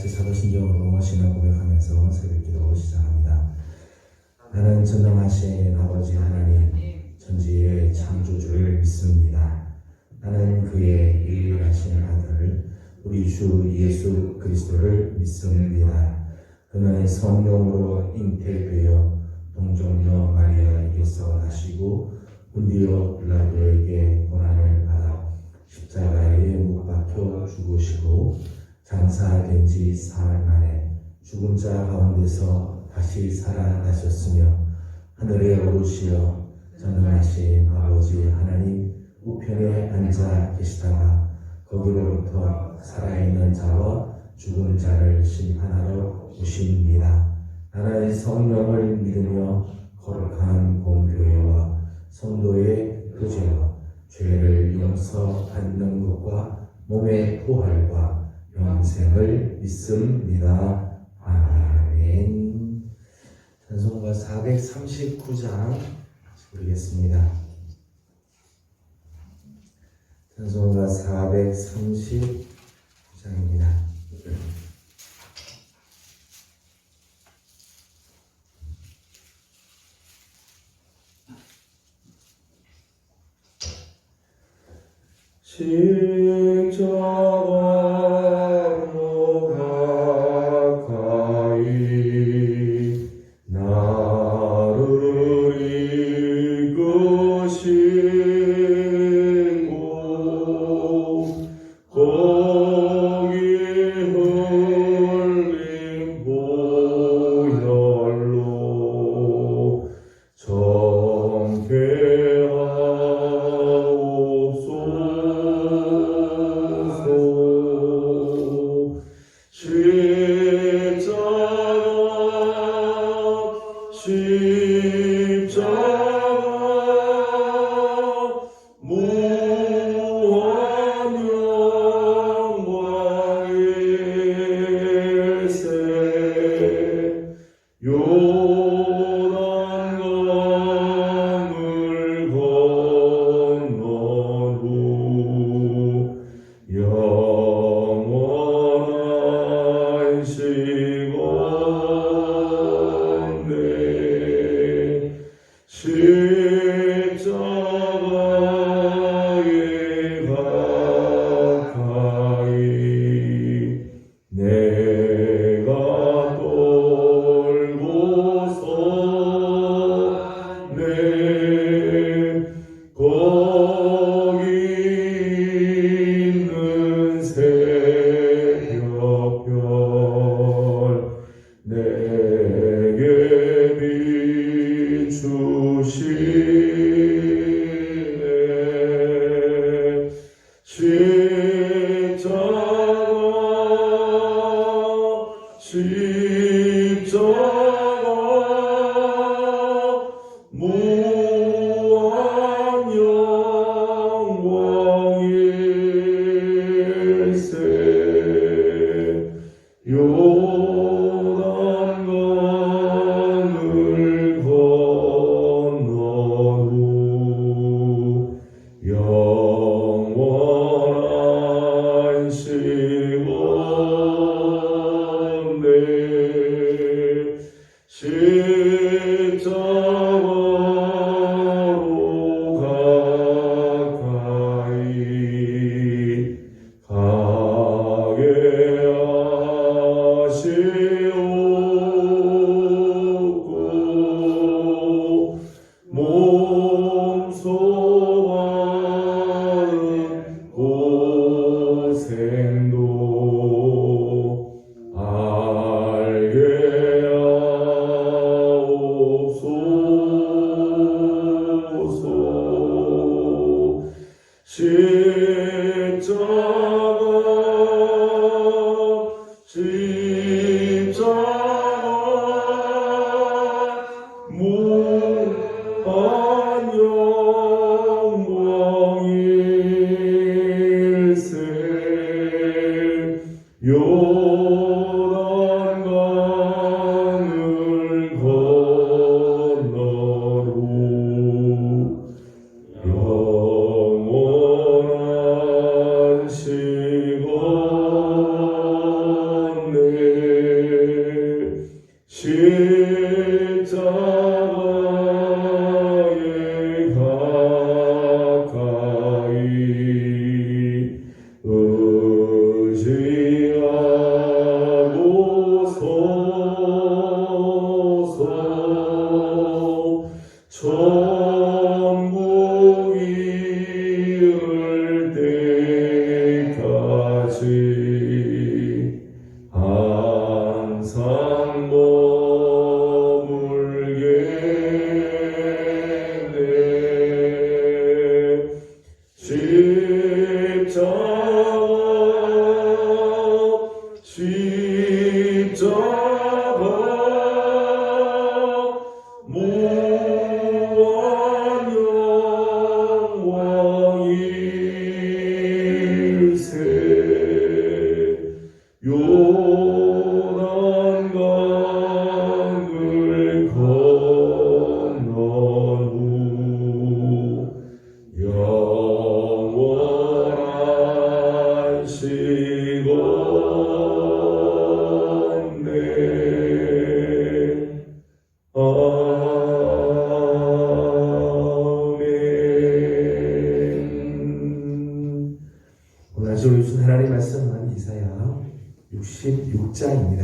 같이 사도신경으로 신앙 고백하면서 새벽기도 시작합니다. 나는 전능하신 아버지 하나님 천지의 창조주를 믿습니다. 나는 그의 일일하신 아들 우리 주 예수 그리스도를 믿습니다. 그는 성령으로 잉태되어 동정녀 마리아에게서 나시고 본디오 빌라도에게 고난을 받아 십자가에 못 박혀 죽으시고 장사된 지 사흘 만에 죽은 자 가운데서 다시 살아나셨으며 하늘에 오르시어 전능하신 아버지 하나님 우편에 앉아 계시다가 거기로부터 살아있는 자와 죽은 자를 심판하러 오십니다. 나는 성령을 믿으며 거룩한 공교회와 성도의 교제와 죄를 용서받는 것과 몸의 부활과 영생을 믿습니다. 아멘. 찬송가 439장 부르겠습니다. 찬송가 439장입니다. 십자가로 가까이 나를 이끄시고 거기 흘린 보혈로 십자가에 가까이 내가 떨고 섰네. 거기 있는 새벽별 내게 비추시네. 십자가 무한 영광일세. 요단강을 건너 후 영원한 시온네. 십자가로 가까이 가게 하시옵고 몸소 받은 고생도 알게 하옵소서. 십자가에 가까이 의지하고 서서 천국 이을 때까지 항상 머물겠네. 십자가 무한 영광일세. 요단강을 건넌 후 영원한 시건대 아멘. 오늘 아주 유순 하나님 말씀은 이사야 66장입니다.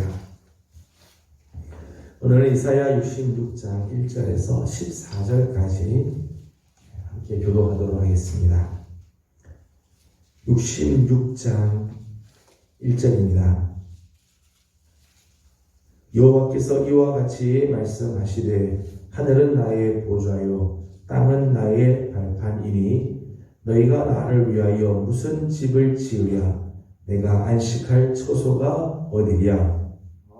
오늘은 이사야 66장 1절에서 14절까지 함께 교독하도록 하겠습니다. 66장 1절입니다. 여호와께서 이와 같이 말씀하시되 하늘은 나의 보좌요 땅은 나의 발판이니 너희가 나를 위하여 무슨 집을 지으랴. 내가 안식할 처소가 어디랴.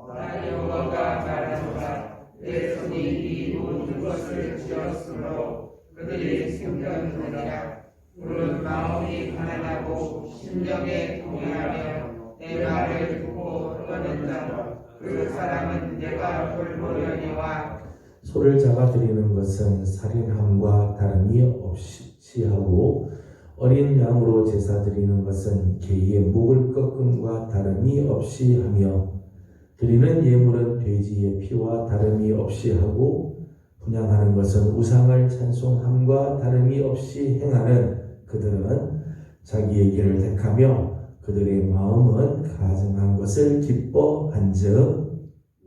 나 여호와가 말하노라. 내 손이 이 모든 것을 지었으므로 그들이 생존하리라. 물은 마음이 가난하고 심령에 동요하며 내 말을 듣고 떠난다. 그 사람은 내가 돌보려니와. 소를 잡아 드리는 것은 살인함과 다름이 없이 하고 어린 양으로 제사 드리는 것은 개의 목을 꺾음과 다름이 없이 하며 드리는 예물은 돼지의 피와 다름이 없이 하고 분향하는 것은 우상을 찬송함과 다름이 없이 행하는 그들은 자기의 길을 택하며 그들의 마음은 가증한 것을 기뻐한즉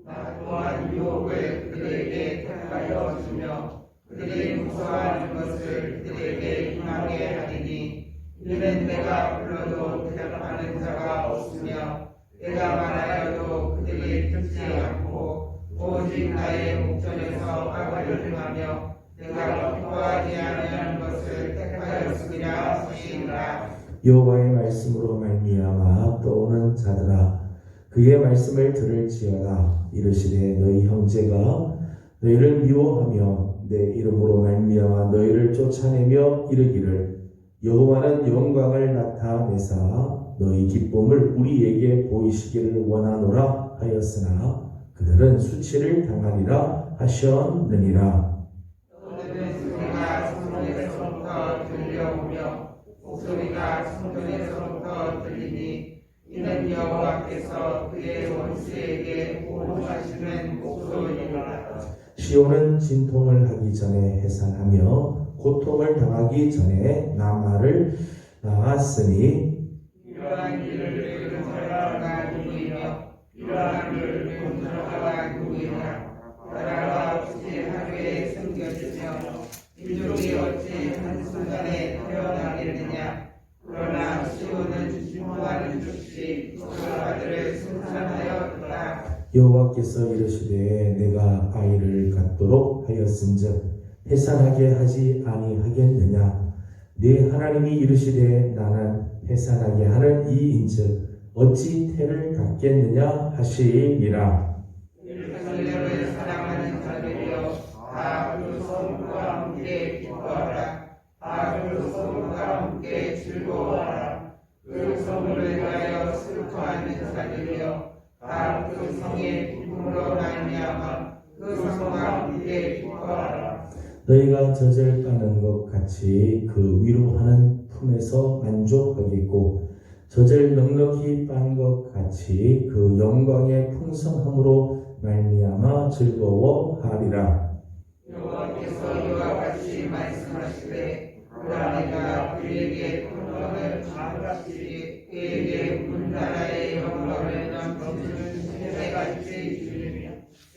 나 또한 유혹을 그들에게 택하여 주며 그들이 무서워하는 것을 그들에게 임하게 하리니 이는 내가 불러도 대답하는 자가 없으며 내가 말하여도 그들이 듣지 않고 오직 나의 목전에서 악을 행하며 내가 기뻐하지 아니하는 것을 택하였으리라 하시니라. 여호와의 말씀으로 말미암아 떠오는 자들아 그의 말씀을 들을지어다. 이르시되 너희 형제가 너희를 미워하며 내 이름으로 말미암아 너희를 쫓아내며 이르기를 여호와는 영광을 나타내사 너희 기쁨을 우리에게 보이시기를 원하노라 하였으나 그들은 수치를 당하리라 하셨느니라. 너희는 소리가 성전에서부터 들려오며 목소리가 성전에서부터 들리니 이는 여호와께서 그의 원수에게 보호하시는 목소리니라. 시온은 진통을 하기 전에 해산하며 고통을 당하기 전에 남아를 낳았으니 이러한 일을 이룬 자가 누구이며 이러한 일을 이룬 자가 누구이냐. 나라가 어찌 하루에 숨겨지며 민족이 어찌 한순간에 태어나겠느냐. 그러나 시온은 진노하는 즉시 그 아들을 승천하였더라. 여호와께서 이르시되 내가 아이를 갖도록 하였은즉 해산하게 하지 아니하겠느냐. 네 하나님이 이르시되 나는 해산하게 하는 이인즉 어찌 태를 갖겠느냐 하시니라. 예루살렘을 사랑하는 자들이여 다 그 성과 함께 기뻐하라. 다 그 성과 함께 즐거워하라. 그 성을 위하여 슬퍼하는 자들이여 다 그 성의 기쁨으로 말미암아 그 성과 함께 기뻐하라. 너희가 젖을 까는 것 같이 그 위로하는 품에서 만족하겠고 젖을 넉넉히 빤 것 같이 그 영광의 풍성함으로 말미암아 즐거워하리라. 여호와께서 이와 같이 말씀하시되 그가 내가 그에게 평강을 주같이 그에게 문나라의 영광을 넘치는 새같이 주리며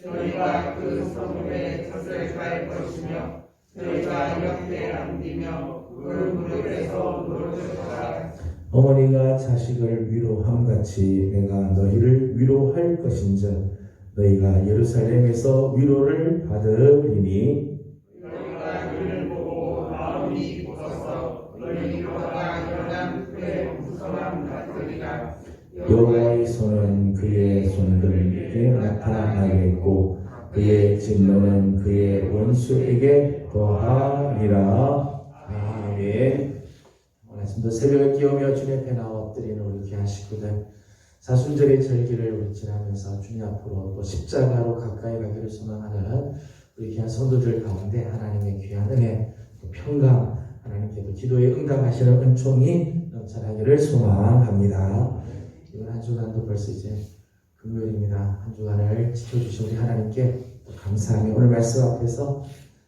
너희가 그 성문에 젖을 갈 것이며 너희가 옆에 앉으며 그 무릎에서 무릎을 꿇어라. 어머니가 자식을 위로함 같이 내가 너희를 위로할 것인즉 너희가 예루살렘에서 위로를 받으리니 너희가 그를 보고 마음이 깊어서 너희 혀가 연한 무성함 같으리라. 여호와의 손은 그의 손들에게 나타나겠고 그의 진노는 그의 원수에게 더하리라. 아멘. 오늘 아침도 새벽에 깨우며 주님 앞에 나와 엎드리는 우리 귀한 식구들, 사순절의 절기를 우리 지나면서 주님 앞으로 또 십자가로 가까이 가기를 소망하는 우리 귀한 성도들 가운데 하나님의 귀한 은혜, 또 평강, 하나님께도 기도에 응답하시는 은총이 넘쳐나기를 소망합니다. 이번 한 주간도 벌써 이제 금요일입니다. 한 주간을 지켜주신 우리 하나님께 또 감사하며 오늘 말씀 앞에서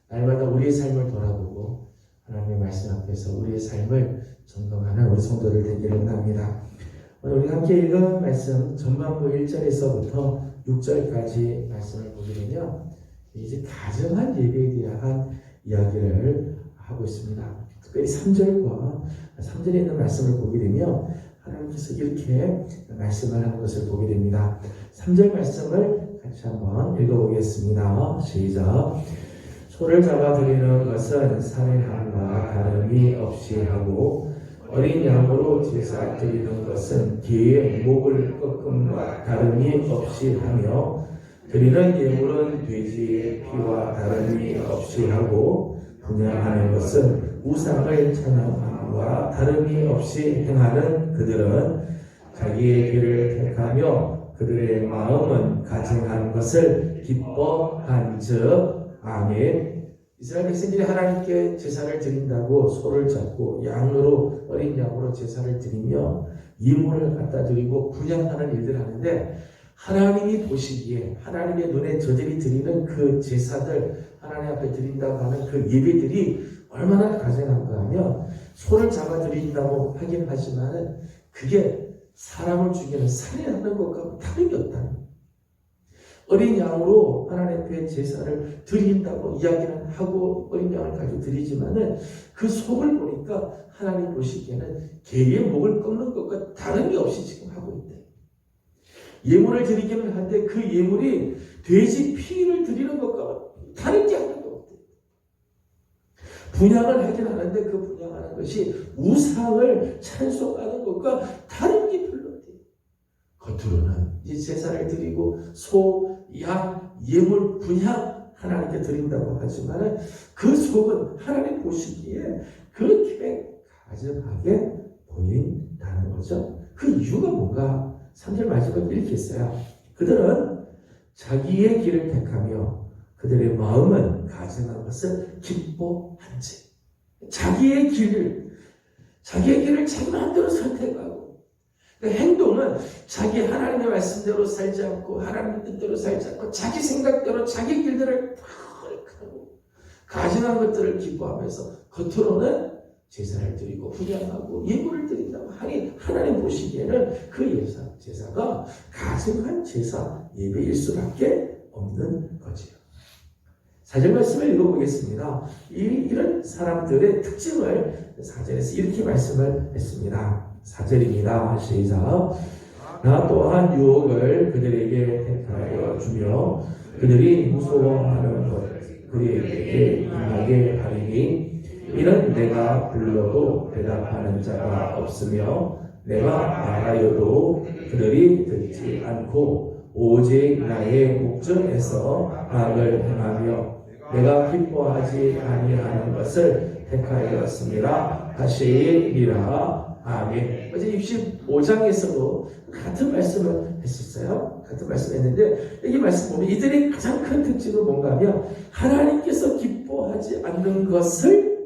날마다 우리의 삶을 돌아보고 하나님의 말씀 앞에서 우리의 삶을 점검하는 우리 성도들 되기를 원합니다. 오늘 우리 함께 읽은 말씀 전반부 1절에서부터 6절까지 말씀을 보게 되면 이제 가정한 예배에 대한 이야기를 하고 있습니다. 특별히 3절에 있는 말씀을 보게 되면 하나님께서 이렇게 말씀을 하는 것을 보게 됩니다. 3절 말씀을 같이 한번 읽어보겠습니다. 시작. 소를 잡아 드리는 것은 살인함과 다름이 없이 하고 어린 양으로 제사 드리는 것은 개의 목을 꺾음과 다름이 없이 하며 드리는 예물은 돼지의 피와 다름이 없이 하고 분향하는 것은 우상을 찬양함과 다름이 없이 행하는 그들은 자기의 길을 택하며 그들의 마음은 가증한 것을 기뻐한즉. 아멘. 이스라엘 백성들이 하나님께 제사를 드린다고 소를 잡고 양으로 어린 양으로 제사를 드리며 예물을 갖다 드리고 분향하는 일들을 하는데 하나님이 보시기에 하나님의 눈에 저들이 드리는 그 제사들, 하나님 앞에 드린다고 하는 그 예배들이 얼마나 가증한가 하면 소를 잡아 드린다고 하긴 하지만 그게 사람을 죽이는 살인하는 것과 다름이 없다는 거예요. 어린 양으로 하나님 앞에 제사를 드린다고 이야기는 하고 어린 양을 가지고 드리지만은 그 속을 보니까 하나님 보시기에는 개의 목을 꺾는 것과 다름이 없이 지금 하고 있대. 예물을 드리기는 한데 그 예물이 돼지 피를 드리는 것과 다른 게 하나도 없대. 분향을 하긴 하는데 그 분향하는 것이 우상을 찬송하는 것과 다른 게 별로 없대. 겉으로는 이 제사를 드리고 소, 양, 예물, 분향 하나님께 드린다고 하지만 그 속은 하나님 보시기에 그렇게 가증하게 보인다는 거죠. 그 이유가 뭔가 3절 마지막에 이렇게 했어요. 그들은 자기의 길을 택하며 그들의 마음은 가증한 것을 기뻐한지. 자기의 길을 자기 마음대로 선택하고 행동은 자기 하나님의 말씀대로 살지 않고 하나님의 뜻대로 살지 않고 자기 생각대로 자기 길들을 다 하고 가증한 것들을 기뻐하면서 겉으로는 제사를 드리고 분향하고 예물을 드린다고 하니 하나님 보시기에는 그 제사가 가증한 제사 예배일 수밖에 없는 거지요. 4절 말씀을 읽어보겠습니다. 이런 사람들의 특징을 4절에서 이렇게 말씀을 했습니다. 4절입니다. 시작. 나 또한 유혹을 그들에게 택하여 주며 그들이 무서워하는 것 그들에게 임하게 하리니 이는 내가 불러도 대답하는 자가 없으며 내가 말하여도 그들이 듣지 않고 오직 나의 목전에서 악을 행하며 내가 기뻐하지 아니하는 것을 택하였습니다 하시리라. 아멘. 어제 65장에서도 같은 말씀을 했었어요. 같은 말씀을 했는데 여기 말씀 보면 이들의 가장 큰 특징은 뭔가 하면 하나님께서 기뻐하지 않는 것을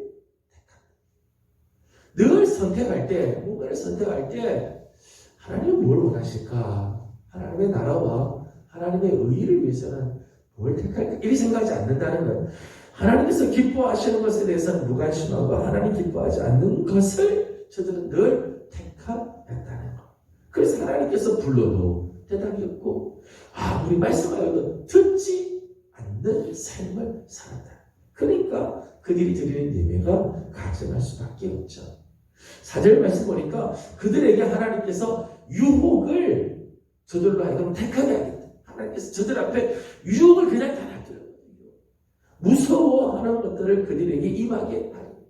늘 선택할 때, 뭔가를 선택할 때 하나님은 뭘 원하실까? 하나님의 나라와 하나님의 의를 위해서는 뭘 택할까? 이리 생각하지 않는다는 것. 하나님께서 기뻐하시는 것에 대해서는 무관심하고 하나님 기뻐하지 않는 것을 저들은 늘 택하였다는 것. 그래서 하나님께서 불러도 대답이 없고 우리 말씀하여도 듣지 않는 삶을 살았다. 그러니까 그들이 드리는 예배가 가증할 수밖에 없죠. 4절 말씀 보니까 그들에게 하나님께서 유혹을 저들로 하여금 택하게 하겠다. 하나님께서 저들 앞에 유혹을 그냥 다 놔둬요. 무서워하는 것들을 그들에게 임하게 하고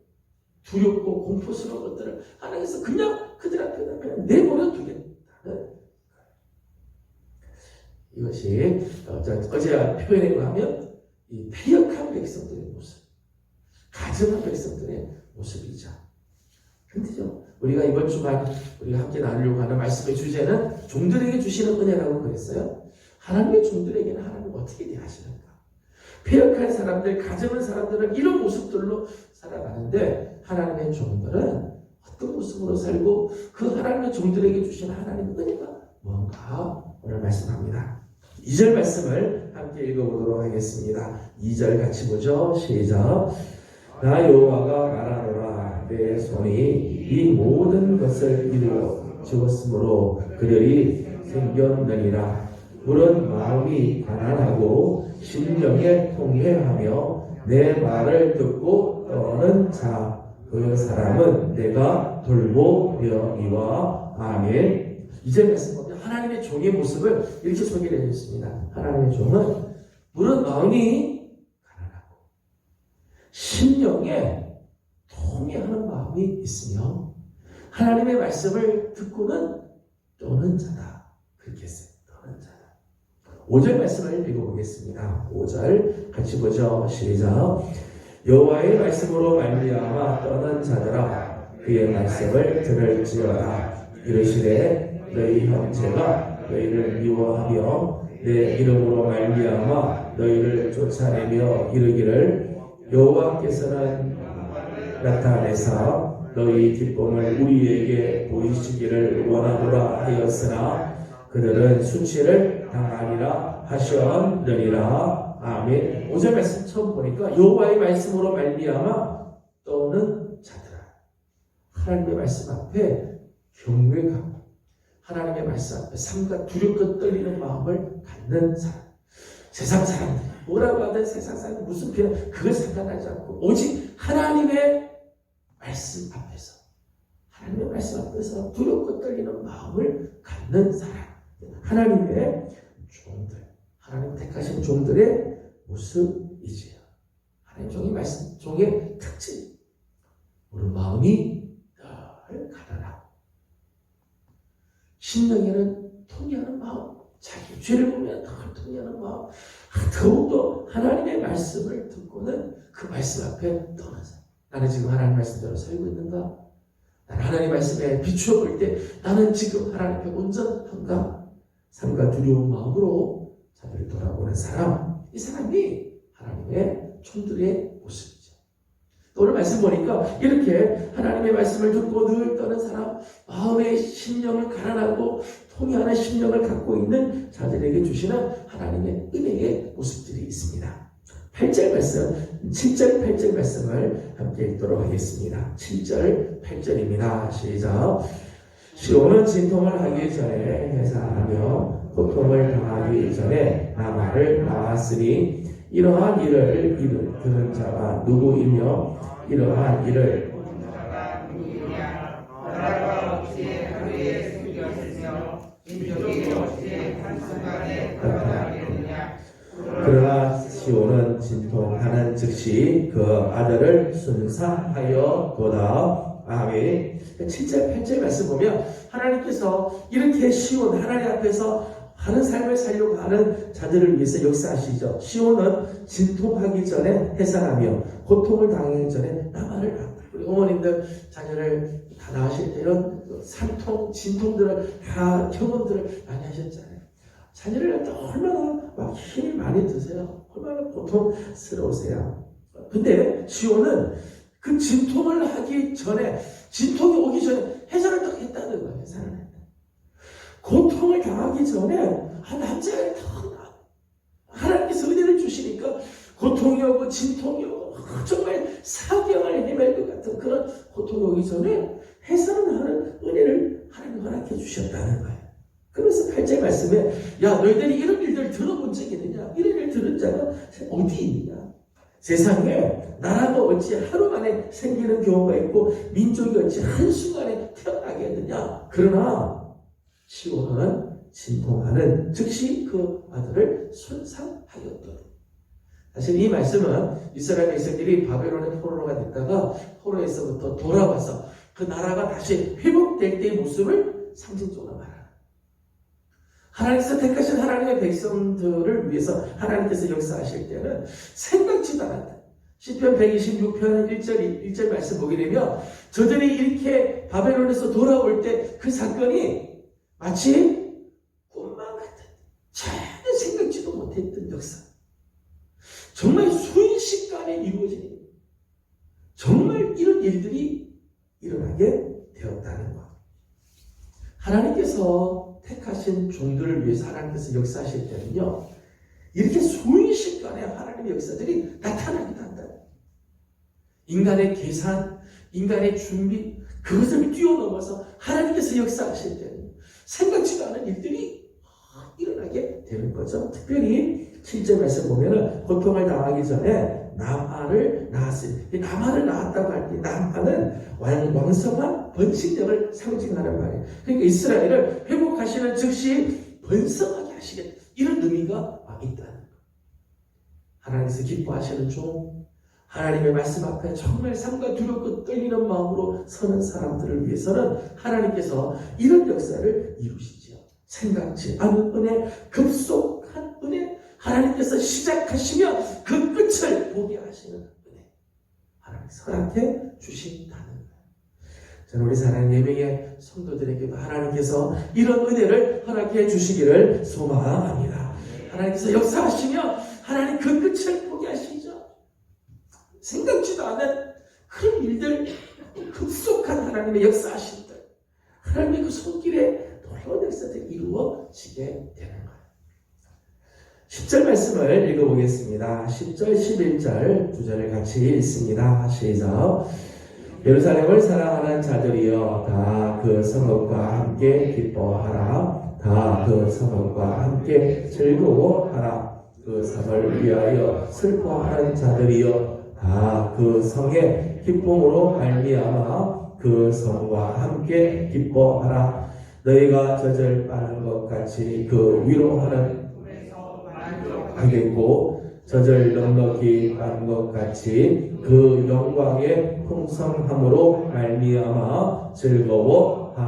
두렵고 공포스러운 것들을 하나님께서 그냥 그들 앞에 그냥 내버려 두겠다는 이것이 어제 표현에 의하면 이 패역한 백성들의 모습, 가증한 백성들의 모습이죠. 힘들죠. 우리가 이번 주간 우리가 함께 나누려고 하는 말씀의 주제는 종들에게 주시는 은혜라고 그랬어요. 하나님의 종들에게는 하나님 어떻게 대하시는가? 패역한 사람들, 가증한 사람들은 이런 모습들로 살아가는데 하나님의 종들은 어떤 모습으로 살고 그 하나님의 종들에게 주신 하나님의 은혜가 뭔가 오늘 말씀합니다. 2절 말씀을 함께 읽어보도록 하겠습니다. 2절 같이 보죠. 시작. 나 여호와가 말하노라. 내 손이 이 모든 것을 이루어 주었으므로 그들이 생겼느니라. 물은 마음이 가난하고 심령에 통회하며 내 말을 듣고 떠는 자 그 사람은 내가 돌보려니와. 아멘. 이제 말씀 보면 하나님의 종의 모습을 이렇게 소개를 해주셨습니다. 하나님의 종은 물은 마음이 가난하고 심령에 통회하는 마음이 있으며 하나님의 말씀을 듣고는 떠는 자다. 그렇게 했어요. 떠는 자다. 5절 말씀을 읽어보겠습니다. 5절 같이 보죠. 시작. 여호와의 말씀으로 말미암아 떠난 자들아 그의 말씀을 들을지어다. 이르시되 너희 형제가 너희를 미워하며 내 이름으로 말미암아 너희를 쫓아내며 이르기를 여호와께서는 나타내사 너희 기쁨을 우리에게 보이시기를 원하노라 하였으나 그들은 수치를 당하리라 하셨느니라. 아멘. 5절 말씀 처음 보니까 여호와의 말씀으로 말미암아 떠오는 자들아. 하나님의 말씀 앞에 경외감, 하나님의 말씀 앞에 삼가 두렵고 떨리는 마음을 갖는 사람. 세상 사람들 뭐라고 하든 세상 사람들 무슨 피해 그걸 상관하지 않고 오직 하나님의 말씀 앞에서 하나님의 말씀 앞에서 두렵고 떨리는 마음을 갖는 사람. 하나님의 종들, 하나님 택하신 종들의 모습이지요. 하나님 종의 말씀, 종의 특징. 우리 마음이 늘 가난하고 심령에는 통회하는 마음, 자기 죄를 보면 늘 통회하는 마음, 더욱더 하나님의 말씀을 듣고는 그 말씀 앞에 떠나는 사람. 나는 지금 하나님 말씀대로 살고 있는가? 나는 하나님 말씀에 비추어 볼 때 나는 지금 하나님 앞에 온전한가? 삶과 두려운 마음으로 자기를 돌아보는 사람, 이 사람이 하나님의 종들의 모습이죠. 오늘 말씀 보니까 이렇게 하나님의 말씀을 듣고 늘 떠는 사람, 마음의 심령을 가난하고 통회하는 심령을 갖고 있는 자들에게 주시는 하나님의 은혜의 모습들이 있습니다. 8절 말씀, 7절 8절 말씀을 함께 읽도록 하겠습니다. 7절 8절입니다. 시작. 시온은 진통을 하기 전에 해산하며 고통을 당하기 전에 나마를 낳았으니 이러한 일을 들은 자가 누구이며 이러한 일을 나라가 없이 하루에 숨겼으며 민족이 없이 한순간에 드러나겠느냐. 그러나 시온은 진통하는 즉시 그 아들을 순사하여도다. 아멘. 7절 8절 말씀 보면 하나님께서 이렇게 시온 하나님 앞에서 하는 삶을 살려고 하는 자들을 위해서 역사하시죠. 시온은 진통하기 전에 해산하며 고통을 당하기 전에 나마를 낳았다. 우리 어머님들 자녀를 다 낳으실 때 이런 산통, 진통들을 다 경험들을 많이 하셨잖아요. 자녀를 낳을 때 얼마나 막 힘이 많이 드세요. 얼마나 고통스러우세요. 근데 시온은 그 진통을 하기 전에, 진통이 오기 전에 해산을 딱 했다는 거예요. 해산을 했다. 고통을 당하기 전에 남자를 딱 하나님께서 은혜를 주시니까 고통이 오고 진통이 오고 정말 사경을 헤맬 것 같은 그런 고통이 오기 전에 해서는 하는 은혜를 하나님 허락해 주셨다는 거예요. 그래서 8절 말씀에 야 너희들이 이런 일들 들어본 적이 있느냐? 이런 일 들은 자가 어디 있느냐? 세상에 나라가 어찌 하루 만에 생기는 경우가 있고 민족이 어찌 한순간에 태어나겠느냐? 그러나 시온은 진통하는 즉시 그 아들을 손상하였더라. 사실 이 말씀은 이스라엘 백성들이 바벨론의 포로가 됐다가 포로에서부터 돌아와서 그 나라가 다시 회복될 때의 모습을 상징적으로 말합니다. 하나님께서 택하신 하나님의 백성들을 위해서 하나님께서 역사하실 때는 생각지도 않았다. 시편 126편 1절 말씀 보게 되면 저들이 이렇게 바벨론에서 돌아올 때 그 사건이 마치 꿈만 같은 전혀 생각지도 못했던 역사. 정말 순식간에 이루어지는 정말 이런 일들이 일어나게 되었다는 것. 하나님께서 택하신 종들을 위해서 하나님께서 역사하실 때는요, 이렇게 순식간에 하나님의 역사들이 나타나기도 한다. 인간의 계산, 인간의 준비, 그것을 뛰어넘어서 하나님께서 역사하실 때는 생각지도 않은 일들이 일어나게 되는 거죠. 특별히 7절 말씀 보면은 고통을 당하기 전에 남아를 낳았어요. 남아를 낳았다고 할 때 남아는 왕성한 번식력을 상징하는 말이에요. 그러니까 이스라엘을 회복하시는 즉시 번성하게 하시겠다. 이런 의미가 있다는 거예요. 하나님께서 기뻐하시는 종, 하나님의 말씀 앞에 정말 삶과 두렵고 떨리는 마음으로 서는 사람들을 위해서는 하나님께서 이런 역사를 이루시죠. 생각지 않은 은혜, 급속한 은혜, 하나님께서 시작하시면 그 끝을 보게 하시는 은혜, 하나님께서 허락해 주신다는 거예요. 저는 우리 사랑하는 예명의 성도들에게도 하나님께서 이런 은혜를 허락해 주시기를 소망합니다. 하나님께서 역사하시면 하나님 그 끝을 보게 하시죠. 생각지도 않은 그런 일들, 급속한 하나님의 역사하신들, 하나님의 그 손길에 놀라운 역사들이 이루어지게 되는 거예요. 10절 말씀을 읽어보겠습니다. 10절, 11절 두 절을 같이 읽습니다. 시작. 예루살렘을 사랑하는 자들이여 다 그 성읍과 함께 기뻐하라. 다 그 성읍과 함께 즐거워하라. 그 성을 위하여 슬퍼하는 자들이여 다 그 성의 기쁨으로 말미암아 그 성과 함께 기뻐하라. 너희가 젖을 빠는 것 같이 그 위로하는 하겠고 젖을 넉넉히 빠는 것 같이 그 영광의 풍성함으로 말미암아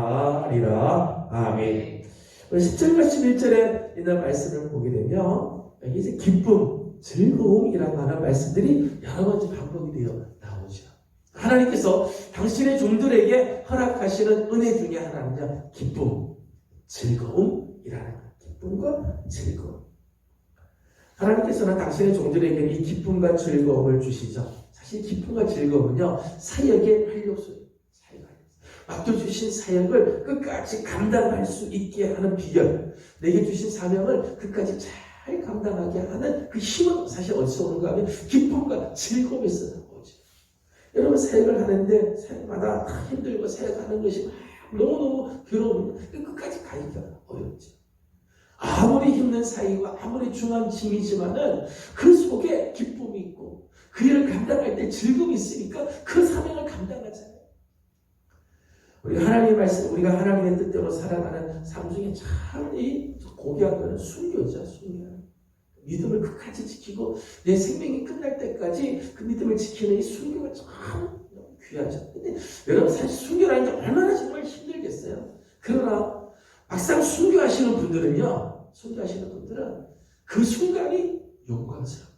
즐거워하리라. 아멘. 10절과 11절에 있는 말씀을 보게 되면 여기 이제 기쁨, 즐거움이라고 하는 말씀들이 여러 가지 반복이 되어 나오죠. 하나님께서 당신의 종들에게 허락하시는 은혜 중에 하나는요, 기쁨, 즐거움이라는 거예요. 기쁨과 즐거움. 하나님께서는 당신의 종들에게 이 기쁨과 즐거움을 주시죠. 사실 기쁨과 즐거움은요, 사역의 활력소예요. 맡겨주신 사역을 끝까지 감당할 수 있게 하는 비결, 내게 주신 사명을 끝까지 잘 감당하게 하는 그 힘은 사실 어디서 오는가 하면 기쁨과 즐거움에서 나오죠. 여러분 사역을 하는데 사역마다 다 힘들고 사역하는 것이 너무너무 괴로우면 끝까지 가기가 어렵죠. 아무리 힘든 사역과 아무리 중한 짐이지만은 그 속에 기쁨이 있고 그 일을 감당할 때 즐거움이 있으니까 그 사명을 감당하잖아요. 우리가 하나님의 말씀, 우리가 하나님의 뜻대로 살아가는 삶 중에 참 이 고귀한 것은 순교죠, 순교. 믿음을 끝까지 지키고 내 생명이 끝날 때까지 그 믿음을 지키는 이 순교가 참 귀하죠. 근데 여러분 사실 순교라는 게 얼마나 정말 힘들겠어요. 그러나 막상 순교하시는 분들은요, 순교하시는 분들은 그 순간이 영광스럽고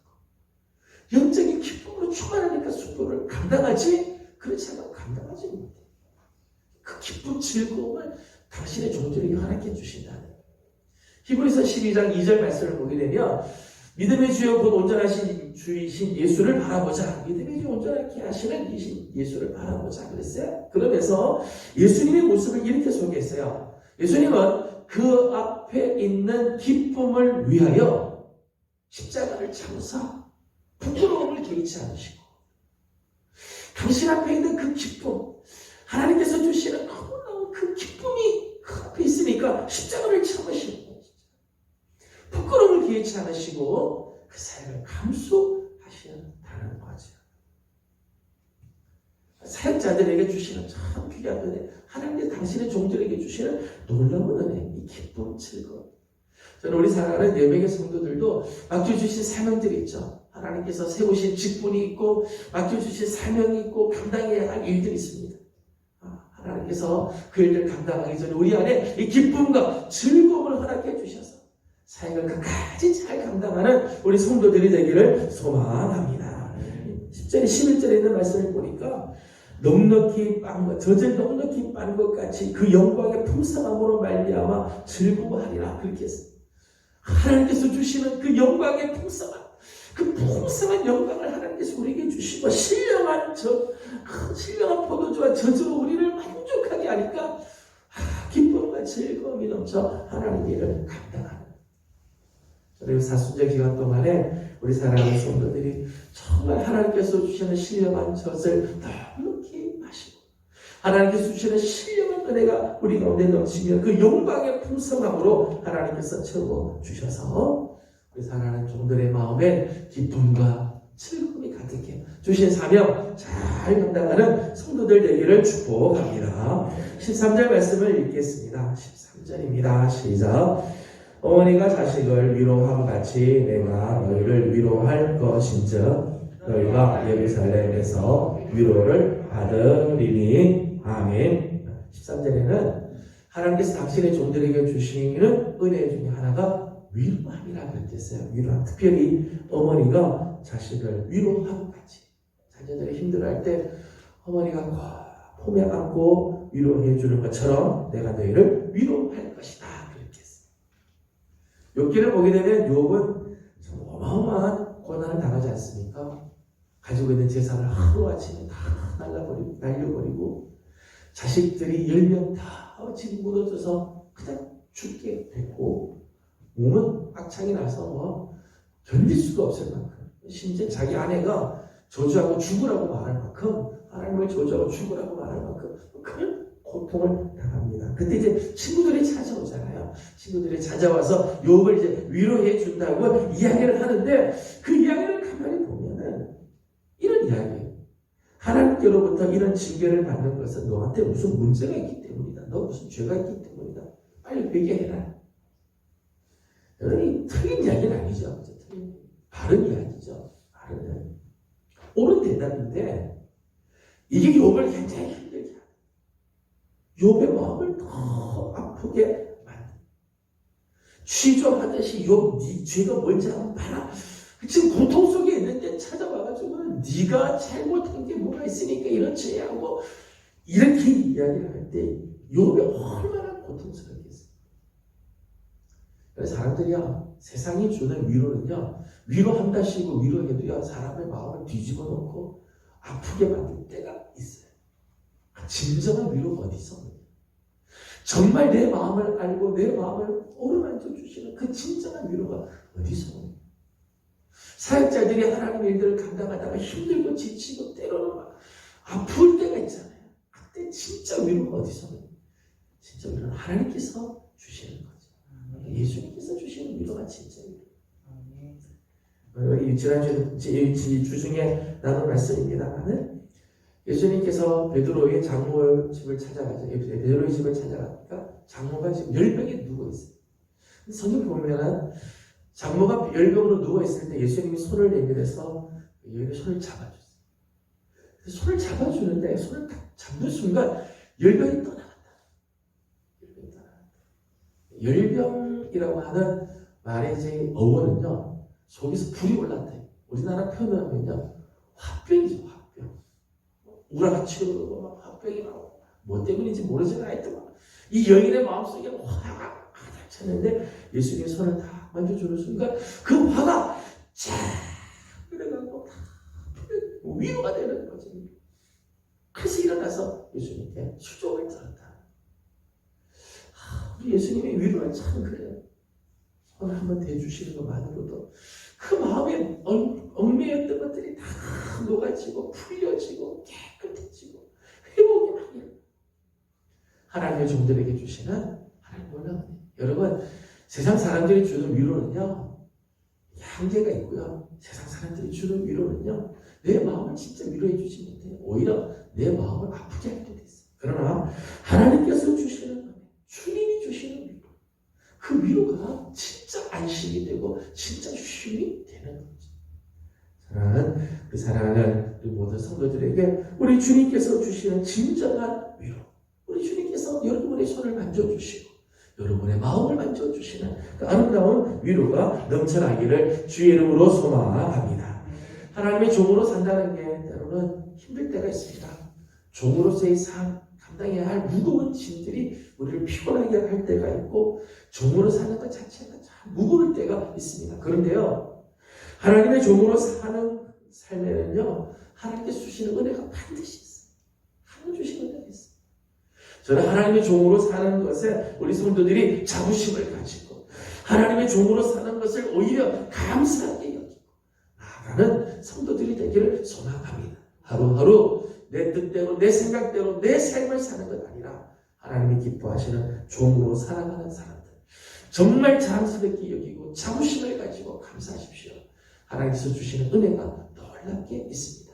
영적인 기쁨으로 충만하니까 순교를 감당하지, 그렇지 않으면 감당하지 못해요. 그 기쁨, 즐거움을 당신의 종들에게 허락해 주신다는 거예요. 히브리서 12장 2절 말씀을 보게 되면 믿음의 주여 곧 온전하신 주이신 예수를 바라보자. 믿음의 주 온전하게 하시는 예수를 바라보자 그랬어요. 그러면서 예수님의 모습을 이렇게 소개했어요. 예수님은 그 앞에 있는 기쁨을 위하여 십자가를 참으사 부끄러움을 개의치 않으시고 당신 앞에 있는 그 기쁨, 하나님께서 주시는 놀라운 그 기쁨이 그 앞에 있으니까 십자가를 참으시는 거예요. 부끄러움을 개의치 않으시고 그 사역을 감수하신다는 거죠. 사역자들에게 주시는 참 귀한 은혜, 하나님께서 당신의 종들에게 주시는 놀라운 은혜, 이 기쁨, 즐거움. 저는 우리 사랑하는 4명의 성도들도 맡겨주신 사명들이 있죠. 하나님께서 세우신 직분이 있고 맡겨주신 사명이 있고 감당해야 할 일들이 있습니다. 하나님께서 그 일들을 감당하기 전에 우리 안에 이 기쁨과 즐거움을 허락해 주셔서 사역을 끝까지 잘 감당하는 우리 성도들이 되기를 소망합니다. 10절에 11절에 있는 말씀을 보니까 넉넉히 빤 젖을 넉넉히 빤 것 같이 그 영광의 풍성함으로 말미암아 즐거워하리라 그렇게 했어요. 하나님께서 주시는 그 영광의 풍성함, 그 풍성한 영광을 하나님께서 우리에게 주시고 신령한 포도주와 젖으로 우리를 만족하게 하니까 기쁨과 즐거움이 넘쳐 하나님의 일을 감당하는. 그리고 사순절 기간 동안에 우리 사랑하는 성도들이 정말 하나님께서 주시는 신령한 젖을 넉넉히 마시고 하나님께서 주시는 신령한 은혜가 우리 가운데 넘치면 그 영광의 풍성함으로 하나님께서 채워주셔서 우리 사랑하는 종들의 마음에 기쁨과 즐거움이 가득해 주신 사명 잘 감당하는 성도들 되기를 축복합니다. 13절 말씀을 읽겠습니다. 13절입니다. 시작. 어머니가 자식을 위로함 같이 내가 너희를 위로할 것인즉 너희가 예루살렘에서 위로를 받으리니. 아멘. 13절에는 하나님께서 당신의 종들에게 주시는 은혜 중에 하나가 위로함이라 그랬어요. 위로함. 특별히 어머니가 자식을 위로함 같이. 자녀들이 힘들어할 때 어머니가 품에 안고 위로해 주는 것처럼 내가 너희를 위로할 것이다. 욥기를 보게 되면 욥은 참 어마어마한 고난을 당하지 않습니까? 가지고 있는 재산을 하루아침에 다 날려버리고 자식들이 10명 다 지금 무너져서 그냥 죽게 됐고 몸은 악창이 나서 견딜 수가 없을 만큼 심지어 자기 아내가 저주하고 죽으라고 말할 만큼 하나님을 저주하고 죽으라고 말할 만큼 큰 고통을 당합니다. 그때 이제 친구들이 찾아오잖아요. 친구들이 찾아와서 욥을 이제 위로해 준다고 이야기를 하는데 그 이야기를 가만히 보면은 이런 이야기예요. 하나님께로부터 이런 징계를 받는 것은 너한테 무슨 문제가 있기 때문이다. 너 무슨 죄가 있기 때문이다. 빨리 회개해라. 여러분, 틀린 이야기는 아니죠. 바른 이야기죠. 바른 이야기. 옳은 대답인데 이게 욥을 굉장히 힘들게 합니다. 욥의 마음을 더 아프게 만듭니다. 취조하듯이 욥, 네 죄가 뭔지 한번 봐라. 지금 고통 속에 있는데 찾아와가지고는 네가 잘못한 게 뭐가 있으니까 이런 죄하고 이렇게 이야기를 할 때 욥이 얼마나 고통스럽겠어요. 그래서 사람들이요, 세상이 주는 위로는요, 위로한다시고 위로해도요, 사람의 마음을 뒤집어 놓고 아프게 만들 때가 있어요. 진정한 위로가 어디 있어? 정말 내 마음을 알고 내 마음을 어루만져 주시는 그 진정한 위로가 어디서? 사역자들이 하나님의 일들을 감당하다가 힘들고 지치고 때로는 막 아플 때가 있잖아요. 그때 진짜 위로가 어디서? 진짜 위로는 하나님께서 주시는 거죠. 예수님께서 주시는 위로가 진짜 위로. 이 지난주 주 중에 나눈 말씀입니다만은 예수님께서 베드로의 장모 집을 찾아가죠. 베드로의 집을 찾아가니까 장모가 지금 10명이 누워있어요. 성경 보면은 장모가 10명으로 누워있을 때 예수님이 손을 내밀어서 여기 손을 잡아줬어요. 손을 잡아주는데 손을 딱 잡는 순간 10명이 떠나간다. 10병이라고 하는 말의 이제 어원은요, 속에서 불이 올랐대요. 우리나라 표현하면요, 화병이죠, 화병. 우라가 치고 막 화병이 나오고, 뭐 때문인지 모르지만 하여튼 이 여인의 마음속에 화가 가득 찼는데 예수님의 손을 다 만져주는 순간 그 화가 쫙 그래가지고 다 위로가 되는 거죠. 그래서 일어나서 예수님께 수종을 들었다. 우리 예수님의 위로는 참 그래요. 손을 한번 대주시는 것만으로도 그 마음에 얽매였던 것들이 다 녹아지고 풀려지고 깨끗해지고 회복이 많이 하나님의 종들에게 주시는 하나님의 은혜. 여러분, 세상 사람들이 주는 위로는요 한계가 있고요. 세상 사람들이 주는 위로는요 내 마음을 진짜 위로해 주지 못해요. 오히려 내 마음을 아프게 할 때도 있어요. 그러나 하나님께서 주시는 은혜, 주님이 주시는 위로, 그 위로가 진짜 안심이 되고 진짜 쉼이 되는 거죠. 사랑하는 우리 모든 성도들에게 우리 주님께서 주시는 진정한 위로, 우리 주님께서 여러분의 손을 만져주시고 여러분의 마음을 만져주시는 그 아름다운 위로가 넘쳐나기를 주의 이름으로 소망합니다. 하나님의 종으로 산다는 게 때로는 힘들 때가 있습니다. 종으로서의 삶, 감당해야 할 무거운 짐들이 우리를 피곤하게 할 때가 있고 종으로 사는 것 자체가 참 무거울 때가 있습니다. 그런데요, 하나님의 종으로 사는 삶에는요 하나님께서 주시는 은혜가 반드시 있어요. 하나님 주시는 은혜가 있어요. 저는 하나님의 종으로 사는 것에 우리 성도들이 자부심을 가지고 하나님의 종으로 사는 것을 오히려 감사하게 여기고 나아가는 성도들이 되기를 소망합니다. 하루하루 내 뜻대로 내 생각대로 내 삶을 사는 것 아니라 하나님이 기뻐하시는 종으로 살아가는 사람들, 정말 자랑스럽게 여기고 자부심을 가지고 감사하십시오. 하나님께서 주시는 은혜가 놀랍게 있습니다.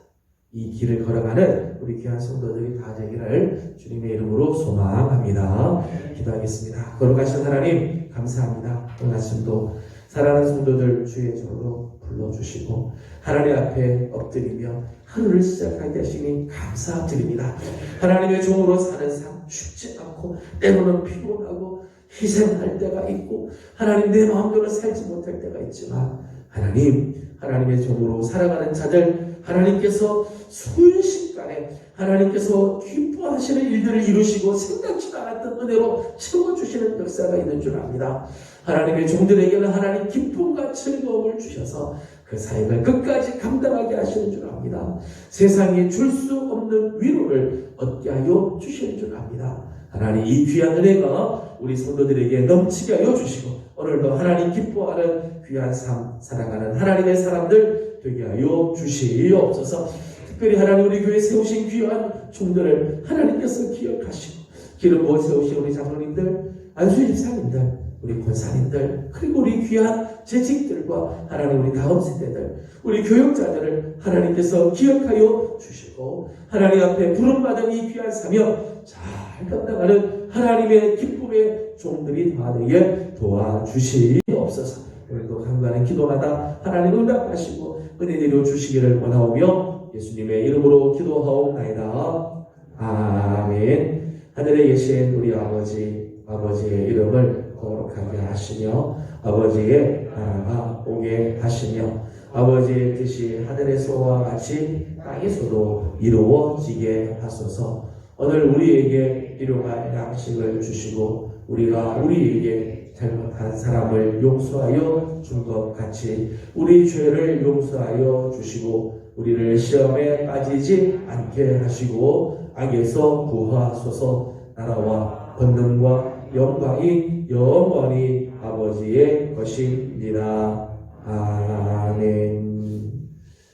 이 길을 걸어가는 우리 귀한 성도들이 다 되기를 주님의 이름으로 소망합니다. 기도하겠습니다. 걸어가신 하나님 감사합니다. 오늘 아침도 사랑하는 성도들 주의 종으로 불러주시고 하나님 앞에 엎드리며 하루를 시작하게 하시니 감사드립니다. 하나님의 종으로 사는 삶 쉽지 않고 때로는 피곤하고 희생할 때가 있고 하나님 내 마음대로 살지 못할 때가 있지만 하나님의 종으로 살아가는 자들 하나님께서 순식간에 하나님께서 기뻐하시는 일들을 이루시고 생각지도 않았던 은혜로 채워주시는 역사가 있는 줄 압니다. 하나님의 종들에게는 하나님 기쁨과 즐거움을 주셔서 그 사역을 끝까지 감당하게 하시는 줄 압니다. 세상에 줄 수 없는 위로를 얻게 하여 주시는 줄 압니다. 하나님 이 귀한 은혜가 우리 성도들에게 넘치게 하여 주시고 오늘도 하나님 기뻐하는 귀한 삶 살아가는 하나님의 사람들 되게 하여 주시옵소서. 특별히 하나님 우리 교회에 세우신 귀한 종들을 하나님께서 기억하시고 기름 부어 세우신 우리 장로님들, 안수 집사님들, 우리 권사님들, 그리고 우리 귀한 재직들과 하나님 우리 다음 세대들, 우리 교육자들을 하나님께서 기억하여 주시고 하나님 앞에 부름받은 이 귀한 사명 잘 감당하는 하나님의 기쁨의 종들이 다 되게 도와주시옵소서. 오늘도 간구하는 기도마다 하나님 응답하시고 은혜 내려 주시기를 원하오며 예수님의 이름으로 기도하옵나이다. 아멘. 하늘에 계신 우리 아버지의 이름을 거룩하게 하시며 아버지의 나라가 오게 하시며 아버지의 뜻이 하늘에서와 같이 땅에서도 이루어지게 하소서. 오늘 우리에게 일용할 양식을 주시고 우리가 우리에게 잘못한 사람을 용서하여 준 것 같이 우리 죄를 용서하여 주시고 우리를 시험에 빠지지 않게 하시고 악에서 구하소서. 나라와 권능과 영광이 영원히 아버지의 것입니다. 아멘.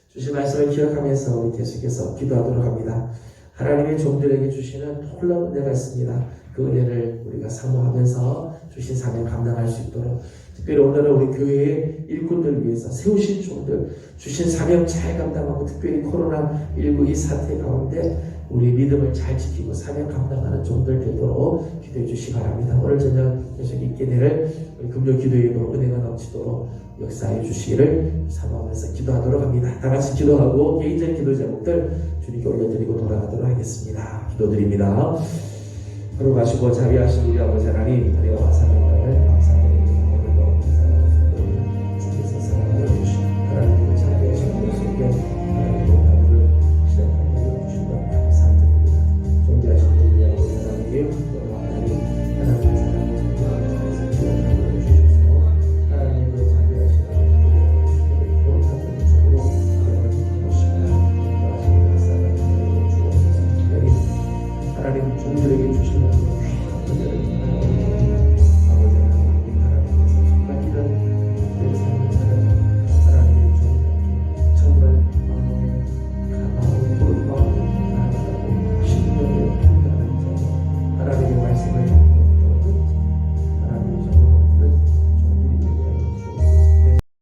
주신 말씀을 기억하면서 우리 계속해서 기도하도록 합니다. 하나님의 종들에게 주시는 놀라운 은혜가 있습니다. 그 은혜를 우리가 사모하면서 주신 사명 감당할 수 있도록 특별히 오늘은 우리 교회의 일꾼들 위해서 세우신 종들 주신 사명 잘 감당하고 특별히 코로나19 이 사태 가운데 우리 믿음을 잘 지키고 사명 감당하는 종들 되도록 기도해 주시기 바랍니다. 오늘 저녁 계속 있게 될 우리 금요 기도에도 은혜가 넘치도록 역사해 주시기를 사모하면서 기도하도록 합니다. 다 같이 기도하고 개인적인 기도 제목들 주님께 올려드리고 돌아가도록 하겠습니다. 기도드립니다. 걸어가시고 자비하신 우리 아버지 하나님, 은혜와 사명을